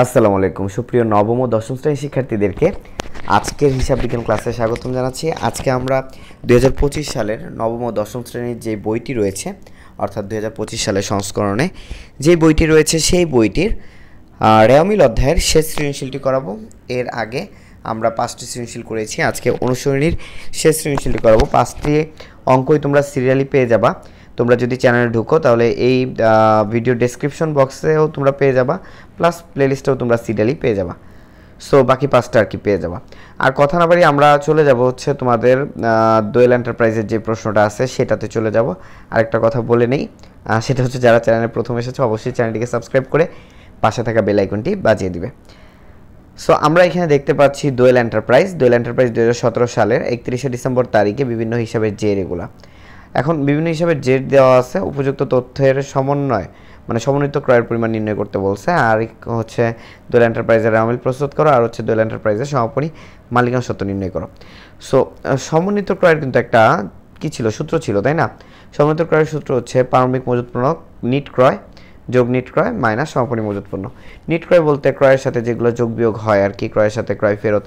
আসসালামু আলাইকুম সুপ্রিয় নবম ও দশম শ্রেণীর শিক্ষার্থীদেরকে আজকের হিসাব বিজ্ঞান ক্লাসে স্বাগতম জানাচ্ছি। আজকে আমরা 2025 সালের নবম ও দশম শ্রেণীর যে বইটি রয়েছে অর্থাৎ 2025 সালের সংস্করণে যে বইটি রয়েছে সেই বইটির রেওয়ামিল অধ্যায়ের শেষ সৃজনশীলটি করাবো। এর আগে আমরা 5টি সৃজনশীল করেছি, আজকে অনুসরণীর শেষ সৃজনশীলটি করাবো। 5টি অঙ্কই তোমরা সিরিয়ালি পেয়ে যাবা। তোমরা যদি চ্যানেলে ঢুকো তাহলে এই ভিডিও ডেসক্রিপশন বক্সেও তোমরা পেয়ে যাবা, প্লাস প্লেলিস্টেও তোমরা সিরিয়ালি পেয়ে যাবা। সো বাকি 5টা আর কি পেয়ে যাবা। আর কথা না বাড়ি আমরা চলে যাব হচ্ছে তোমাদের দোয়েল এন্টারপ্রাইজের যে প্রশ্নটা আছে সেটাতে চলে যাব। আরেকটা কথা বলে নেই, সেটা হচ্ছে যারা চ্যানেলে প্রথম এসেছে অবশ্যই চ্যানেলটিকে সাবস্ক্রাইব করে পাশে থাকা বেল আইকনটি বাজিয়ে দিবে। সো আমরা এখানে দেখতে পাচ্ছি দোয়েল এন্টারপ্রাইজ 2017 সালের 31শে ডিসেম্বর তারিখে বিভিন্ন হিসাবের জের এগুলা। এখন বিভিন্ন হিসাবে জেড দেওয়া আছে, উপযুক্ত তথ্যের সমন্বয় মানে সমন্বিত ক্রয়ের পরিমাণ নির্ণয় করতে বলছে। আর হচ্ছে দোয়েল এন্টারপ্রাইজের রেওয়ামিল প্রস্তুত করো, আর হচ্ছে দোয়েল এন্টারপ্রাইজের সমাপনী মালিকানা সত্ত্ব নির্ণয় করো। সো সমন্বিত ক্রয়ের কিন্তু একটা কি ছিল, সূত্র ছিল, তাই না? সমন্বিত ক্রয়ের সূত্র হচ্ছে প্রারম্ভিক মজুত পণ্য নিট ক্রয় যোগ নিট ক্রয় মাইনাস সমাপনী মজুত পণ্য। নিট ক্রয় বলতে ক্রয়ের সাথে যেগুলো যোগ বিয়োগ হয় আর কি, ক্রয়ের সাথে ক্রয় ফেরত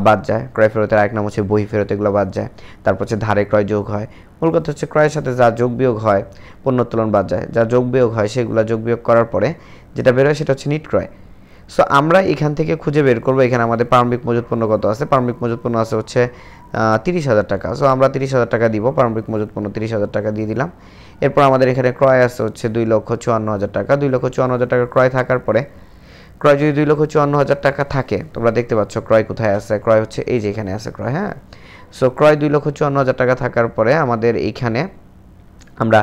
বাদ যায়, ক্রয় ফেরতের আরেক নাম হচ্ছে বহি ফেরত, এগুলো বাদ যায়। তারপর হচ্ছে ধারে ক্রয় যোগ হয়। মূল কথা হচ্ছে ক্রয়ের সাথে যা যোগ বিয়োগ হয় পণ্য উত্তোলন বাদ যায়, যা যোগ বিয়োগ হয় সেগুলো যোগ বিয়োগ করার পরে যেটা বেরোয় সেটা হচ্ছে নিট ক্রয়। সো আমরা এখান থেকে খুঁজে বের করবো এখানে আমাদের প্রারম্ভিক মজুত পণ্য কত আছে। প্রারম্ভিক মজুত পণ্য আছে হচ্ছে 30,000 টাকা। সো আমরা 30,000 টাকা দিব, প্রারম্ভিক মজুত পণ্য 30,000 টাকা দিয়ে দিলাম। এরপর আমাদের এখানে ক্রয় আছে হচ্ছে 2,54,000 টাকা। 2,54,000 টাকা ক্রয় থাকার পরে ক্রয় যদি 2,54,000 টাকা থাকে, তোমরা দেখতে পাচ্ছ ক্রয় কোথায় আছে, ক্রয় হচ্ছে এই যে এখানে আছে ক্রয়। হ্যাঁ, সো ক্রয় 2,54,000 টাকা থাকার পরে আমাদের এইখানে আমরা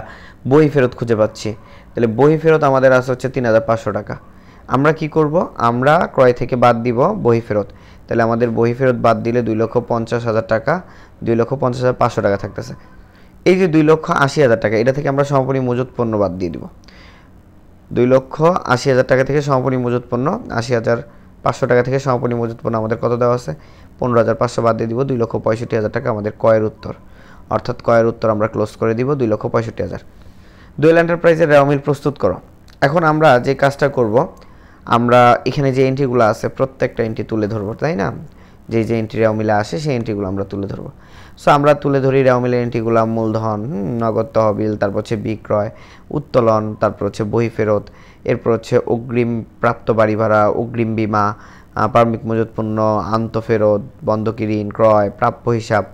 বহি ফেরত খুঁজে পাচ্ছি। তাহলে বহি ফেরত আমাদের আছে হচ্ছে 3,500 টাকা। আমরা কি করব, আমরা ক্রয় থেকে বাদ দিব বহি ফেরত। তাহলে আমাদের বহি ফেরত বাদ দিলে 2,50,000 টাকা, 2,50,500 টাকা থাকতেছে। এই যে 2,80,000 টাকা, এটা থেকে আমরা সমাপনী মজুত পণ্য বাদ দিয়ে দিব। 2,80,000 টাকা থেকে সমাপনী মজুত পণ্য 80,500 টাকা থেকে সমাপনী মজুত পণ্য আমাদের কত দেওয়া আছে, 15,500 বাদ দিয়ে দিব। 2,65,000 টাকা আমাদের ক্রয়ের উত্তর, অর্থাৎ ক্রয়ের উত্তর আমরা ক্লোজ করে দিব 2,65,000। দোয়েল এন্টারপ্রাইজের রেওয়ামিল প্রস্তুত করো। এখন আমরা যে কাজটা করব, আমরা এখানে যে এন্ট্রিগুলো আছে প্রত্যেকটা এন্ট্রি তুলে ধরবো, তাই না? যে এন্ট্রি রেওয়ামিলে আসে সেই এন্ট্রিগুলো আমরা তুলে ধরবো। সো আমরা তুলে ধরি রেওয়ামিলের এন্ট্রিগুলো, মূলধন, নগদ তহবিল, তারপর হচ্ছে বিক্রয়, উত্তোলন, তারপর হচ্ছে বহি ফেরত, এরপর হচ্ছে অগ্রিম প্রাপ্ত বাড়ি ভাড়া, অগ্রিম বিমা, প্রারম্ভিক মজুত পণ্য, আন্তঃফেরত, বন্ধকি ঋণ, ক্রয়, প্রাপ্য হিসাব,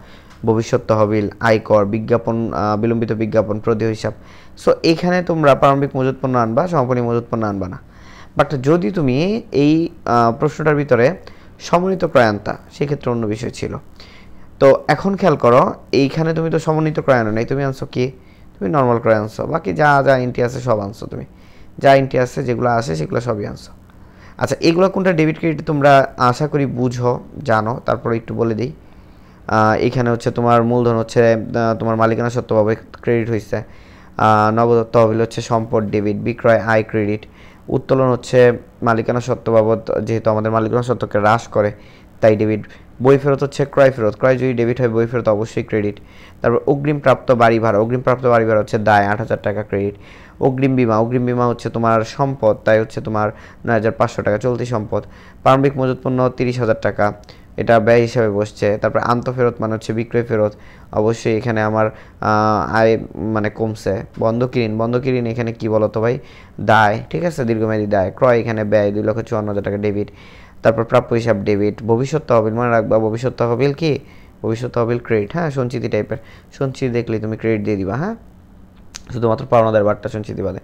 ভবিষ্যৎ তহবিল, আয়কর, বিজ্ঞাপন, বিলম্বিত বিজ্ঞাপন, প্রদেয় হিসাব। সো এইখানে তোমরা প্রারম্ভিক মজুত পণ্য আনবা, সমাপনী মজুত পণ্য আনবা না। বাট যদি তুমি এই প্রশ্নটার ভিতরে সমন্বিত ক্রয় আনতা সেক্ষেত্রে অন্য বিষয় ছিল। তো এখন খেয়াল করো, এইখানে তুমি তো সমন্বিত ক্রয় আনো নাই, তুমি আনছো কি, তুমি নর্মাল ক্রয় আনছো। বাকি যা যা এন্ট্রি আছে সব আনছো, তুমি যা এন্ট্রি আছে যেগুলো আসে সেগুলো সবই আনছো। আচ্ছা, এগুলো কোনটা ডেবিট ক্রেডিট তোমরা আশা করি বুঝো, জানো, তারপরে একটু বলে দিই। এখানে হচ্ছে তোমার মূলধন হচ্ছে তোমার মালিকানা সত্ত্বভাবে ক্রেডিট হয়েছে, নগদ তহবিল হচ্ছে সম্পদ ডেবিট, বিক্রয় আয় ক্রেডিট, উত্তোলন হচ্ছে মালিকানা সত্ত্ব বাবদ, যেহেতু আমাদের মালিকানা সত্ত্বকে হ্রাস করে তাই ডেবিট, বই ফেরত হচ্ছে ক্রয় ফেরত, ক্রয় যদি ডেবিট হয় বই ফেরত অবশ্যই ক্রেডিট। তারপর অগ্রিম প্রাপ্ত বাড়ি ভাড়া, অগ্রিম প্রাপ্ত বাড়ি ভাড়া হচ্ছে দায় 8,000 টাকা ক্রেডিট। অগ্রিম বিমা, অগ্রিম বিমা হচ্ছে তোমার সম্পদ, তাই হচ্ছে তোমার 9,500 টাকা চলতি সম্পদ। প্রারম্ভিক মজুত পণ্য 30,000 টাকা, এটা ব্যয় হিসাবে বসছে। তারপর আন্তঃফেরত মানে হচ্ছে বিক্রয় ফেরত, অবশ্যই এখানে আমার আয় মানে কমছে। বন্ধকি ঋণ, বন্ধকি ঋণ এখানে কী বলো তো ভাই, দায়, ঠিক আছে, দীর্ঘমেয়াদী দায়। ক্রয় এখানে ব্যয় 2,54,000 টাকা ডেবিট। তারপর প্রাপ্য হিসাব ডেবিট। ভবিষ্যৎ তহবিল মনে রাখবা, ভবিষ্যৎ তহবিল কি, ভবিষ্যৎ তহবিল ক্রেডিট। হ্যাঁ, সঞ্চিতি টাইপের, সঞ্চিতি দেখলেই তুমি ক্রেডিট দিয়ে দিবা। হ্যাঁ, শুধুমাত্র পাওনাদার বারটা সঞ্চিতি বাদে।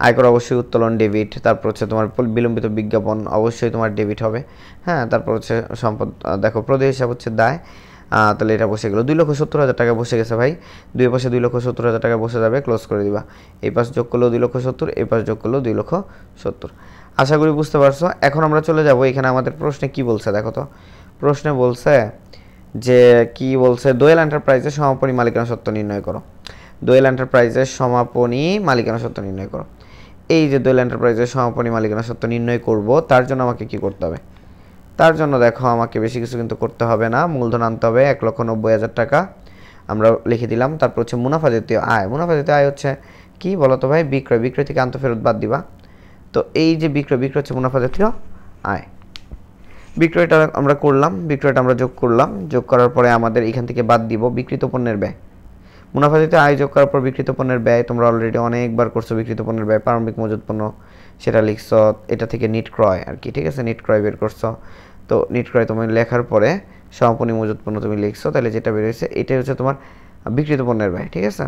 আয়কর অবশ্যই উত্তোলন ডেবিট। তারপর হচ্ছে তোমার বিলম্বিত বিজ্ঞাপন অবশ্যই তোমার ডেবিট হবে। হ্যাঁ, তারপর হচ্ছে সম্পদ, দেখো প্রদেয় হিসাব হচ্ছে দায়, তাহলে এটা বসে গেলো 2,70,000 টাকা বসে গেছে ভাই। দুই পাশে 2,70,000 টাকা বসে যাবে, ক্লোজ করে দিবা। এই পাশ যোগ করলেও 2,70,000, এই পাশ যোগ করলেও 2,70,000। আশা করি বুঝতে পারছো। এখন আমরা চলে যাব, এখানে আমাদের প্রশ্নে কি বলছে দেখো তো। প্রশ্নে বলছে যে কি বলছে, দোয়েল এন্টারপ্রাইজের সমাপনী মালিকানা সত্ত্ব নির্ণয় করো। দোয়েল এন্টারপ্রাইজের সমাপনী মালিকানা সত্ত্ব নির্ণয় করো। এই যে দোয়েল এন্টারপ্রাইজের সমাপনী মালিকানা সত্ত্ব নির্ণয় করব, তার জন্য আমাকে কি করতে হবে? তার জন্য দেখো আমাকে বেশি কিছু কিন্তু করতে হবে না। মূলধন আনতে হবে 1,90,000 টাকা, আমরা লিখে দিলাম। তারপর হচ্ছে মুনাফা জাতীয় আয়, মুনাফা জাতীয় আয় হচ্ছে কি বলো তো ভাই, বিক্রয়, বিক্রয় থেকে আন্তঃফেরত বাদ দিবা। তো এই যে বিক্রয়, বিক্রয় হচ্ছে মুনাফা জাতীয় আয়। বিক্রয়টা আমরা করলাম, বিক্রয়টা আমরা যোগ করলাম, যোগ করার পরে আমাদের এখান থেকে বাদ দিব বিক্রিত পণ্যের ব্যয়। মুনাফাতে আয় যোগ করার পর বিক্রিত পণ্যের ব্যয় তোমরা অলরেডি অনেকবার করছো। বিক্রিত পণ্যের ব্যয় প্রারম্ভিক মজুত পণ্য সেটা লিখছ, এটা থেকে নিট ক্রয় আর কি, ঠিক আছে, নিট ক্রয় বের করছো। তো নিট ক্রয় তুমি লেখার পরে সমাপনী মজুত পণ্য তুমি লিখছো, তাহলে যেটা বের হয়েছে এটাই হচ্ছে তোমার বিক্রিত পণ্যের ব্যয়, ঠিক আছে।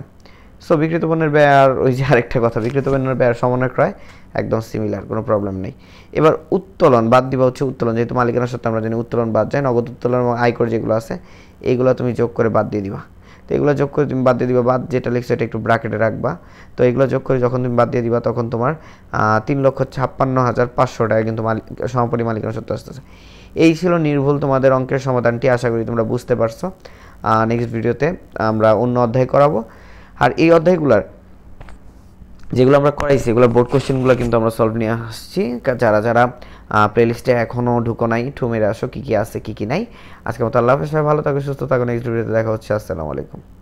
সো বিক্রিত পণ্যের ব্যয় আর ওই যে আরেকটা কথা, বিক্রিত পণ্যের ব্যয় আর সমন্বয় ক্রয় একদম সিমিলার, কোনো প্রবলেম নেই। এবার উত্তোলন বাদ দিবা হচ্ছে উত্তোলন, যেহেতু মালিকানা সত্ত্বে আমরা জানি উত্তোলন বাদ যায়, নগদ উত্তোলন এবং আয়কর যেগুলো আছে এইগুলো তুমি যোগ করে বাদ দিয়ে দিবা। তো এগুলো যোগ করে তুমি বাদ দিয়ে দিবা, বাদ যেটা লিখছো এটা একটু ব্র্যাকেটে রাখবা। তো এগুলো যোগ করে যখন তুমি বাদ দিয়ে দিবা তখন তোমার 3,56,500 টাকা কিন্তু সমাপনী মালিকানা সত্ত্বে আসতেছে। এই ছিল নির্ভুল তোমাদের অঙ্কের সমাধানটি, আশা করি তোমরা বুঝতে পারছো। নেক্সট ভিডিওতে আমরা অন্য অধ্যায় করাবো। আর এই অধ্যায়গুলোর যেগুলো আমরা করাইছি এগুলো বোর্ড কোশ্চেনগুলো কিন্তু আমরা সলভ নিয়ে আসছি। যারা যারা প্লেলিস্টে এখনও ঢুকো নাই, ঠু মেরে আসো কী কী আছে কী কী নাই। আজকের মতো আল্লাহ হাফেজ, সবাই ভালো থাকো, সুস্থ থাকো। নেক্সট ভিডিওতে দেখা হচ্ছে। আসসালামু আলাইকুম।